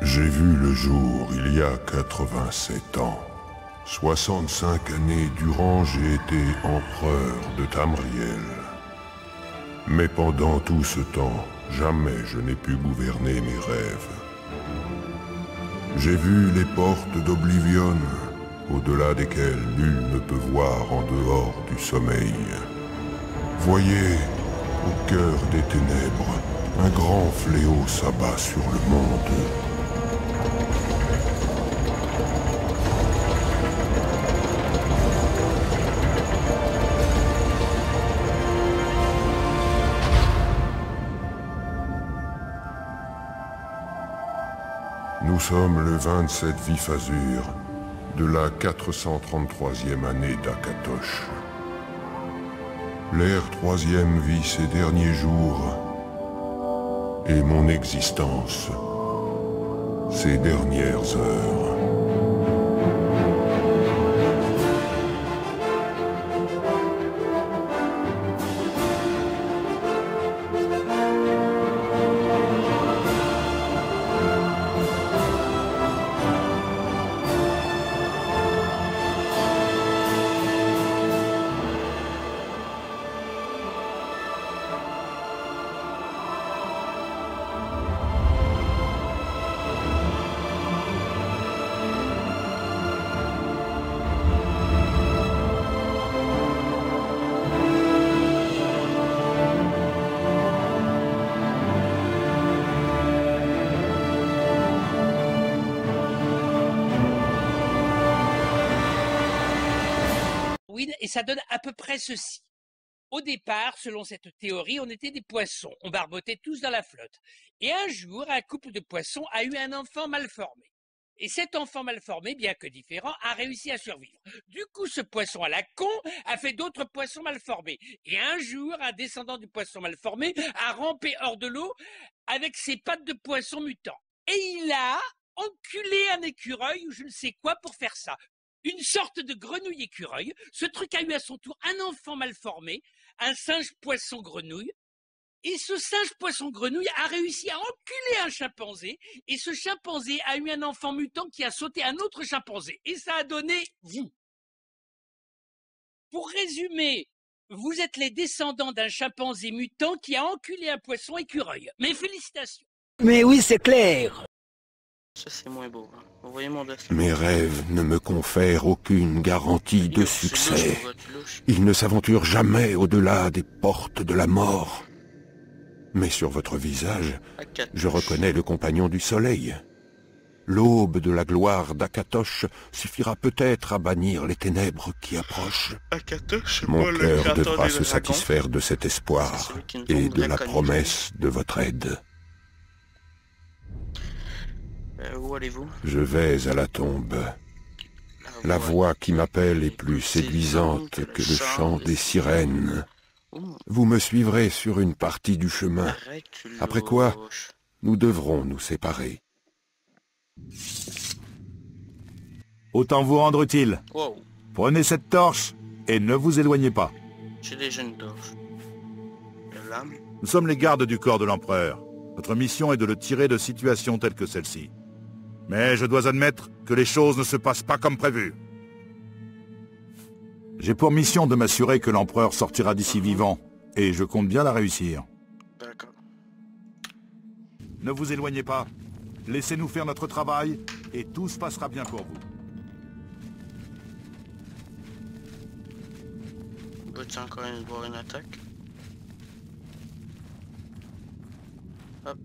J'ai vu le jour il y a 87 ans. 65 années durant, j'ai été empereur de Tamriel. Mais pendant tout ce temps, jamais je n'ai pu gouverner mes rêves. J'ai vu les portes d'Oblivion, au-delà desquelles nul ne peut voir en dehors du sommeil. Voyez, au cœur des ténèbres, un grand fléau s'abat sur le monde. Nous sommes le 27 Vif Azur de la 433e année d'Akatosh. L'ère troisième vit ses derniers jours et mon existence, ses dernières heures. Et ça donne à peu près ceci. Au départ, selon cette théorie, on était des poissons. On barbotait tous dans la flotte. Et un jour, un couple de poissons a eu un enfant mal formé. Et cet enfant mal formé, bien que différent, a réussi à survivre. Du coup, ce poisson à la con a fait d'autres poissons mal formés. Et un jour, un descendant du poisson mal formé a rampé hors de l'eau avec ses pattes de poisson mutant. Et il a enculé un écureuil ou je ne sais quoi pour faire ça. Une sorte de grenouille écureuil. Ce truc a eu à son tour un enfant mal formé, un singe poisson grenouille. Et ce singe poisson grenouille a réussi à enculer un chimpanzé. Et ce chimpanzé a eu un enfant mutant qui a sauté un autre chimpanzé. Et ça a donné vous. Pour résumer, vous êtes les descendants d'un chimpanzé mutant qui a enculé un poisson écureuil. Mes félicitations. Mais oui, c'est clair. Ça c'est moins beau. Hein. Vous voyez mon destin. Mes rêves ne me confèrent aucune garantie de succès. Ils ne s'aventurent jamais au-delà des portes de la mort. Mais sur votre visage, je reconnais le compagnon du soleil. L'aube de la gloire d'Akatosh suffira peut-être à bannir les ténèbres qui approchent. Mon cœur devra se satisfaire de cet espoir et de la promesse de votre aide. Où allez-vous? Je vais à la tombe. La voix qui m'appelle est plus séduisante que le chant des sirènes. Vous me suivrez sur une partie du chemin, après quoi nous devrons nous séparer. Autant vous rendre utile. Wow. Prenez cette torche et ne vous éloignez pas. J'ai déjà une torche. La lame. Nous sommes les gardes du corps de l'empereur. Notre mission est de le tirer de situations telles que celle-ci. Mais je dois admettre que les choses ne se passent pas comme prévu. J'ai pour mission de m'assurer que l'empereur sortira d'ici vivant, et je compte bien la réussir. D'accord. Ne vous éloignez pas. Laissez-nous faire notre travail, et tout se passera bien pour vous. Peux-tu encore voir une attaque? Hop.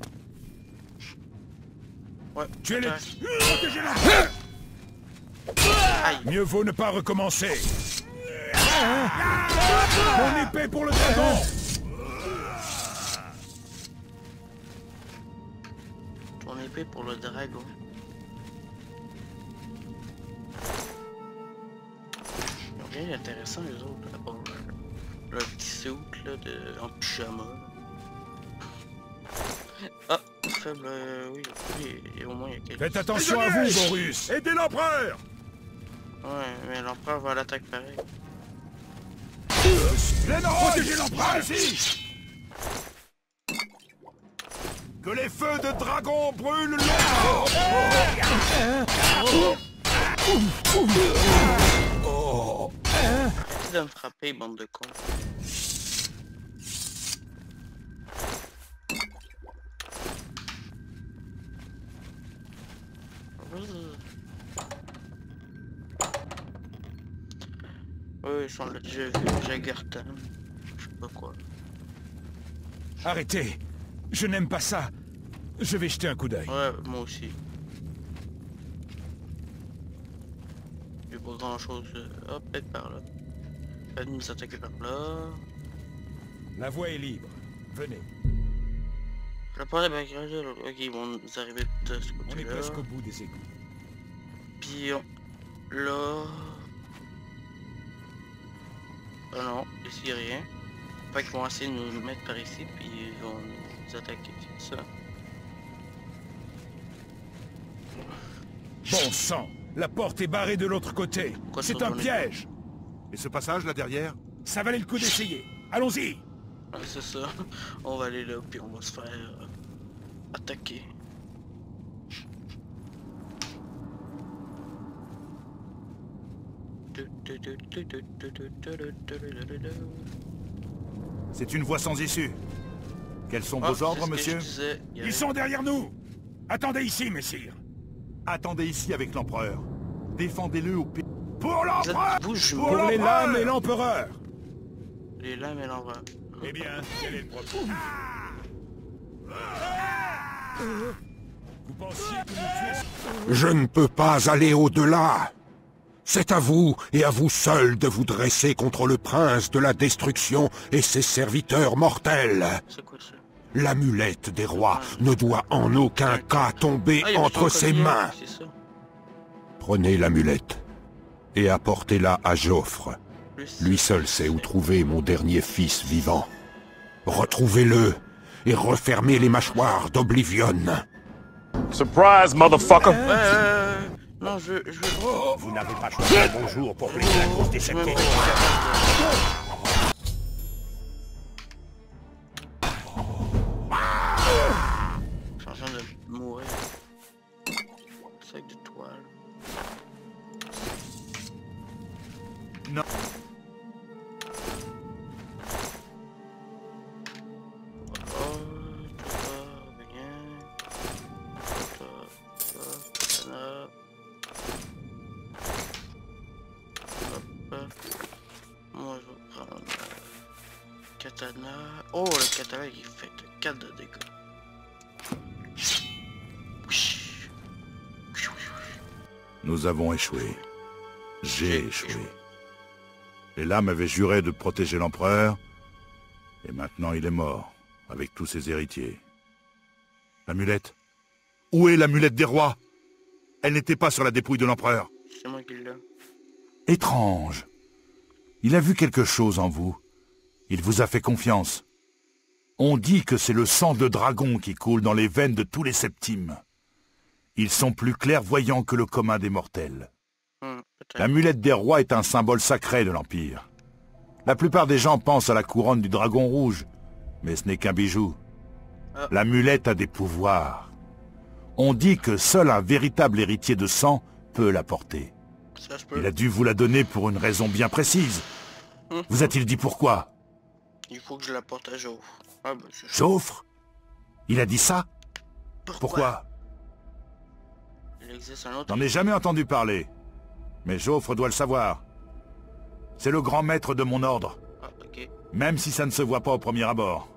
Ouais. Tuez-les! Aïe. Mieux vaut ne pas recommencer. Mon épée pour le dragon! Ton épée pour le dragon. Ils ont rien d'intéressant les autres là-bas. Le petit suit là en pyjama. Ah, faible, oui, et au moins il y a quelques... Faites attention à vous, Borus! Aidez l'empereur! Ouais, mais l'empereur va à l'attaque pareil. Protégez l'empereur ici! Que les feux de dragon brûlent le... Arrêtez de me frapper, bande de cons. Oui, ils sont là déjà vus, Jaggerton. Je sais pas quoi. Arrêtez. Je n'aime pas ça. Je vais jeter un coup d'œil. Ouais, moi aussi. J'ai pas grand chose. Hop, peut-être par là. Pas de nous attaquer par là. La voie est libre. Venez. La porte est barricadée. Ok, ils vont nous arriver de ce On est côté-là. presque au bout des égouts. Puis là... Ah non, ici y'a rien. Fait qu'ils vont essayer de nous mettre par ici, puis ils vont nous attaquer, c'est ça. Bon sang. La porte est barrée de l'autre côté. Pourquoi C'est ça un va piège. Et ce passage là derrière? Ça valait le coup d'essayer. Allons-y. Ouais, c'est ça. On va aller là, puis on va se faire attaquer. C'est une voie sans issue. Quels sont Ah, vos c'est ordres, ce que monsieur? je disais, il y avait- Ils sont derrière nous. Attendez ici, messire. Attendez ici avec l'empereur. Défendez-le au pire. Pour Vous l'empereur! êtes vous, jumeaux. Pour les l'empereur. lames et l'empereur. Les lames et l'envers. Eh bien, quel est le problème? Vous pensiez que nous tuions... Je ne peux pas aller au-delà. C'est à vous et à vous seul de vous dresser contre le prince de la destruction et ses serviteurs mortels. C'est quoi ça? L'amulette des rois ne doit en aucun cas tomber Ah, il y a entre besoin de ses collier, mains. c'est ça. Prenez l'amulette et apportez-la à Joffre. Plus- Lui seul sait où trouver mon dernier fils vivant. Retrouvez-le et refermez les mâchoires d'Oblivion. Surprise, motherfucker! Non, je veux... Oh, vous n'avez pas choisi un bon jour pour briser la course des Je suis même septièmes. Je suis en train de mourir. Sac de toile. Non. Oh, toi, rien. Katana. Hop. Moi, je vais prendre katana. Oh, le katana, il fait 4 de dégâts. Nous avons échoué. J'ai échoué. Les lames avaient juré de protéger l'empereur, et maintenant il est mort, avec tous ses héritiers. L'amulette? Où est l'amulette des rois? Elle n'était pas sur la dépouille de l'empereur. C'est moi qui l'ai. Étrange. Il a vu quelque chose en vous. Il vous a fait confiance. On dit que c'est le sang de dragon qui coule dans les veines de tous les septimes. Ils sont plus clairvoyants que le commun des mortels. Peut-être. L'amulette des rois est un symbole sacré de l'Empire. La plupart des gens pensent à la couronne du dragon rouge, mais ce n'est qu'un bijou. Ah. L'amulette a des pouvoirs. On dit que seul un véritable héritier de sang peut la porter. Ça, je peux. Il a dû vous la donner pour une raison bien précise. Vous a-t-il dit pourquoi? Il faut que je la porte à Joe. Ah bah c'est chaud. Joffre? Il a dit ça? Pourquoi? Il existe un autre. J'en ai jamais entendu parler. Mais Joffre doit le savoir. C'est le grand maître de mon ordre, Ah, ok. même si ça ne se voit pas au premier abord.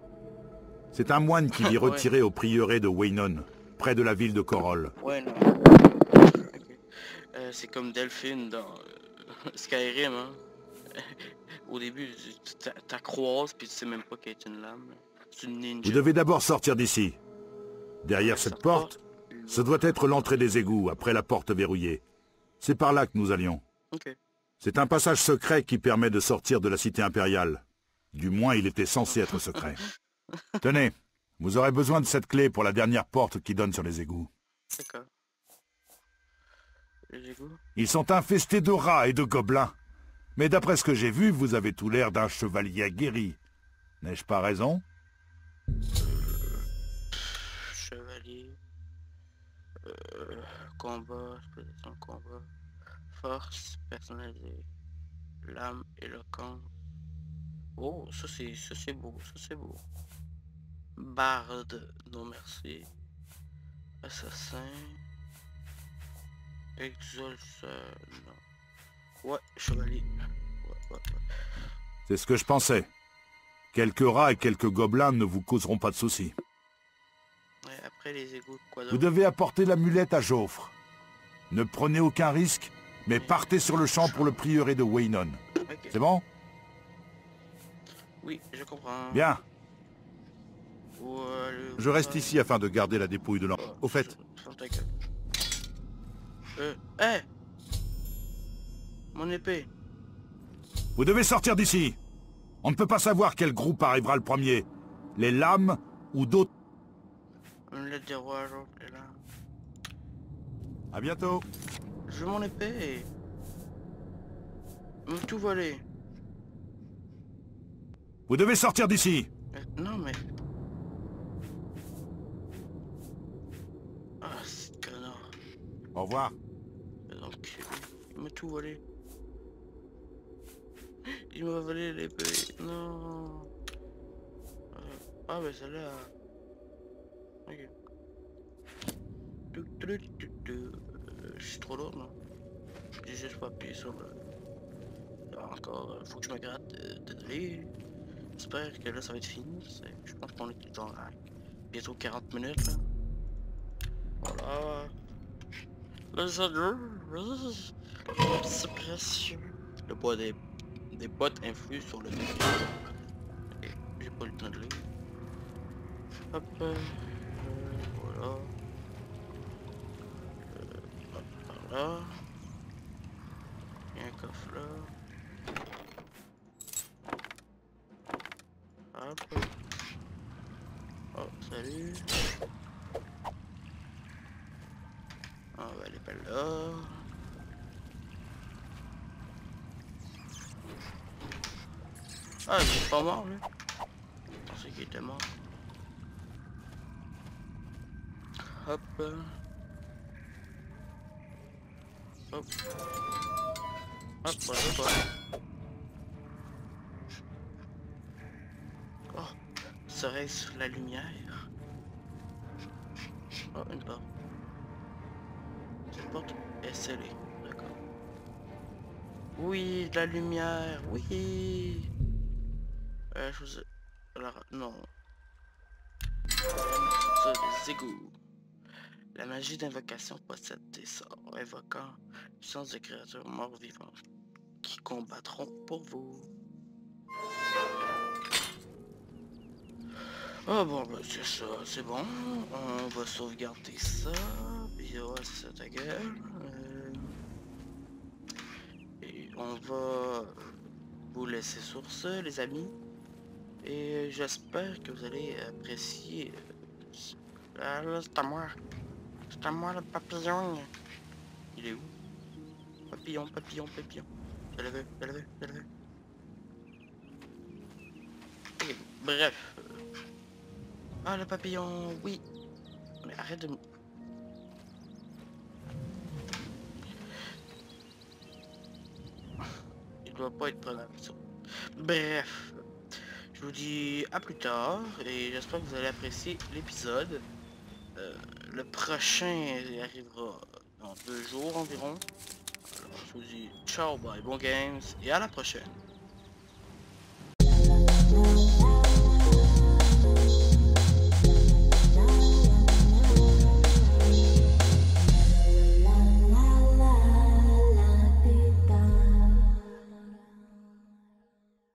C'est un moine qui vit Ouais. retiré au prieuré de Weynon, près de la ville de Corol. Ouais, non. Ok. C'est comme Delphine dans Skyrim, hein. Au début, t'as croise puis tu sais même pas qu'elle est une lame. C'est une ninja. Vous devez d'abord sortir d'ici. Derrière cette porte, ce doit être l'entrée des égouts, après la porte verrouillée. C'est par là que nous allions. Ok. C'est un passage secret qui permet de sortir de la cité impériale. Du moins, il était censé être secret. Tenez, vous aurez besoin de cette clé pour la dernière porte qui donne sur les égouts. D'accord. Les égouts? Ils sont infestés de rats et de gobelins. Mais d'après ce que j'ai vu, vous avez tout l'air d'un chevalier aguerri. N'ai-je pas raison? Combat, exploitation, combat, force, personnalisée, lame, éloquence. Oh, ça c'est beau, ça c'est beau. Barde, non merci. Assassin. Exolseur, non. Ouais, chevalier. Ouais. C'est ce que je pensais. Quelques rats et quelques gobelins ne vous causeront pas de soucis. Ouais, après les égouts, quoi Vous d'autre? devez apporter l'amulette à Joffre. Ne prenez aucun risque, mais partez sur le champ pour le prieuré de Weynon. Okay. C'est bon? Oui, je comprends. Bien. Je reste Ouais. ici afin de garder la dépouille de l'enfant. Au fait... Ferme ta gueule. Hé! Mon épée. Vous devez sortir d'ici. On ne peut pas savoir quel groupe arrivera le premier. Les lames ou d'autres... Omelette des rois, genre, est là. À bientôt. Je veux mon épée. Me tout voler. Vous devez sortir d'ici. Non mais... Ah, c'est connard. Au revoir. Donc, il m'a tout volé. Il m'a volé l'épée. Non. Ah, mais celle-là. Ok. Je suis trop lourd, non? J'ai juste pas appuyé sur le... Encore, faut que je me gratte. Désolé. J'espère que là, ça va être fini. Je pense qu'on est dans bientôt 40 minutes, là. Voilà. Les adieux. C'est précieux. Le poids des bottes influe sur le degré. Okay. J'ai pas le temps de lire. Hop. Voilà. Hop, par là. Il y a un coffre là. Hop. Oh, salut. On va aller par là. Ah, il est pas mort, lui. Je pensais qu'il était mort. Hop. Hop. Hop, voilà, toi. Oh, serait-ce la lumière? Oh, une porte. Cette porte est scellée, d'accord. Oui, de la lumière, oui. Je vous ai... Alors, non. Ça, des égouts. La magie d'invocation possède des sorts invoquant puissance de créatures morts vivantes qui combattront pour vous. Ah bon, bah c'est ça, c'est bon. On va sauvegarder ça. Puis ouais, c'est ta gueule. Et on va vous laisser sur ce, les amis. Et j'espère que vous allez apprécier. Ah là, c'est à moi. C'est à moi le papillon. Il est où? Papillon. Je le veux. Ok, bref. Ah, le papillon, oui. Mais arrête de me... Il doit pas être prenable, ça. Bref. Je vous dis à plus tard. Et j'espère que vous allez apprécier l'épisode. Le prochain arrivera dans 2 jours environ. Alors, je vous dis ciao, bye, bon games. Et à la prochaine.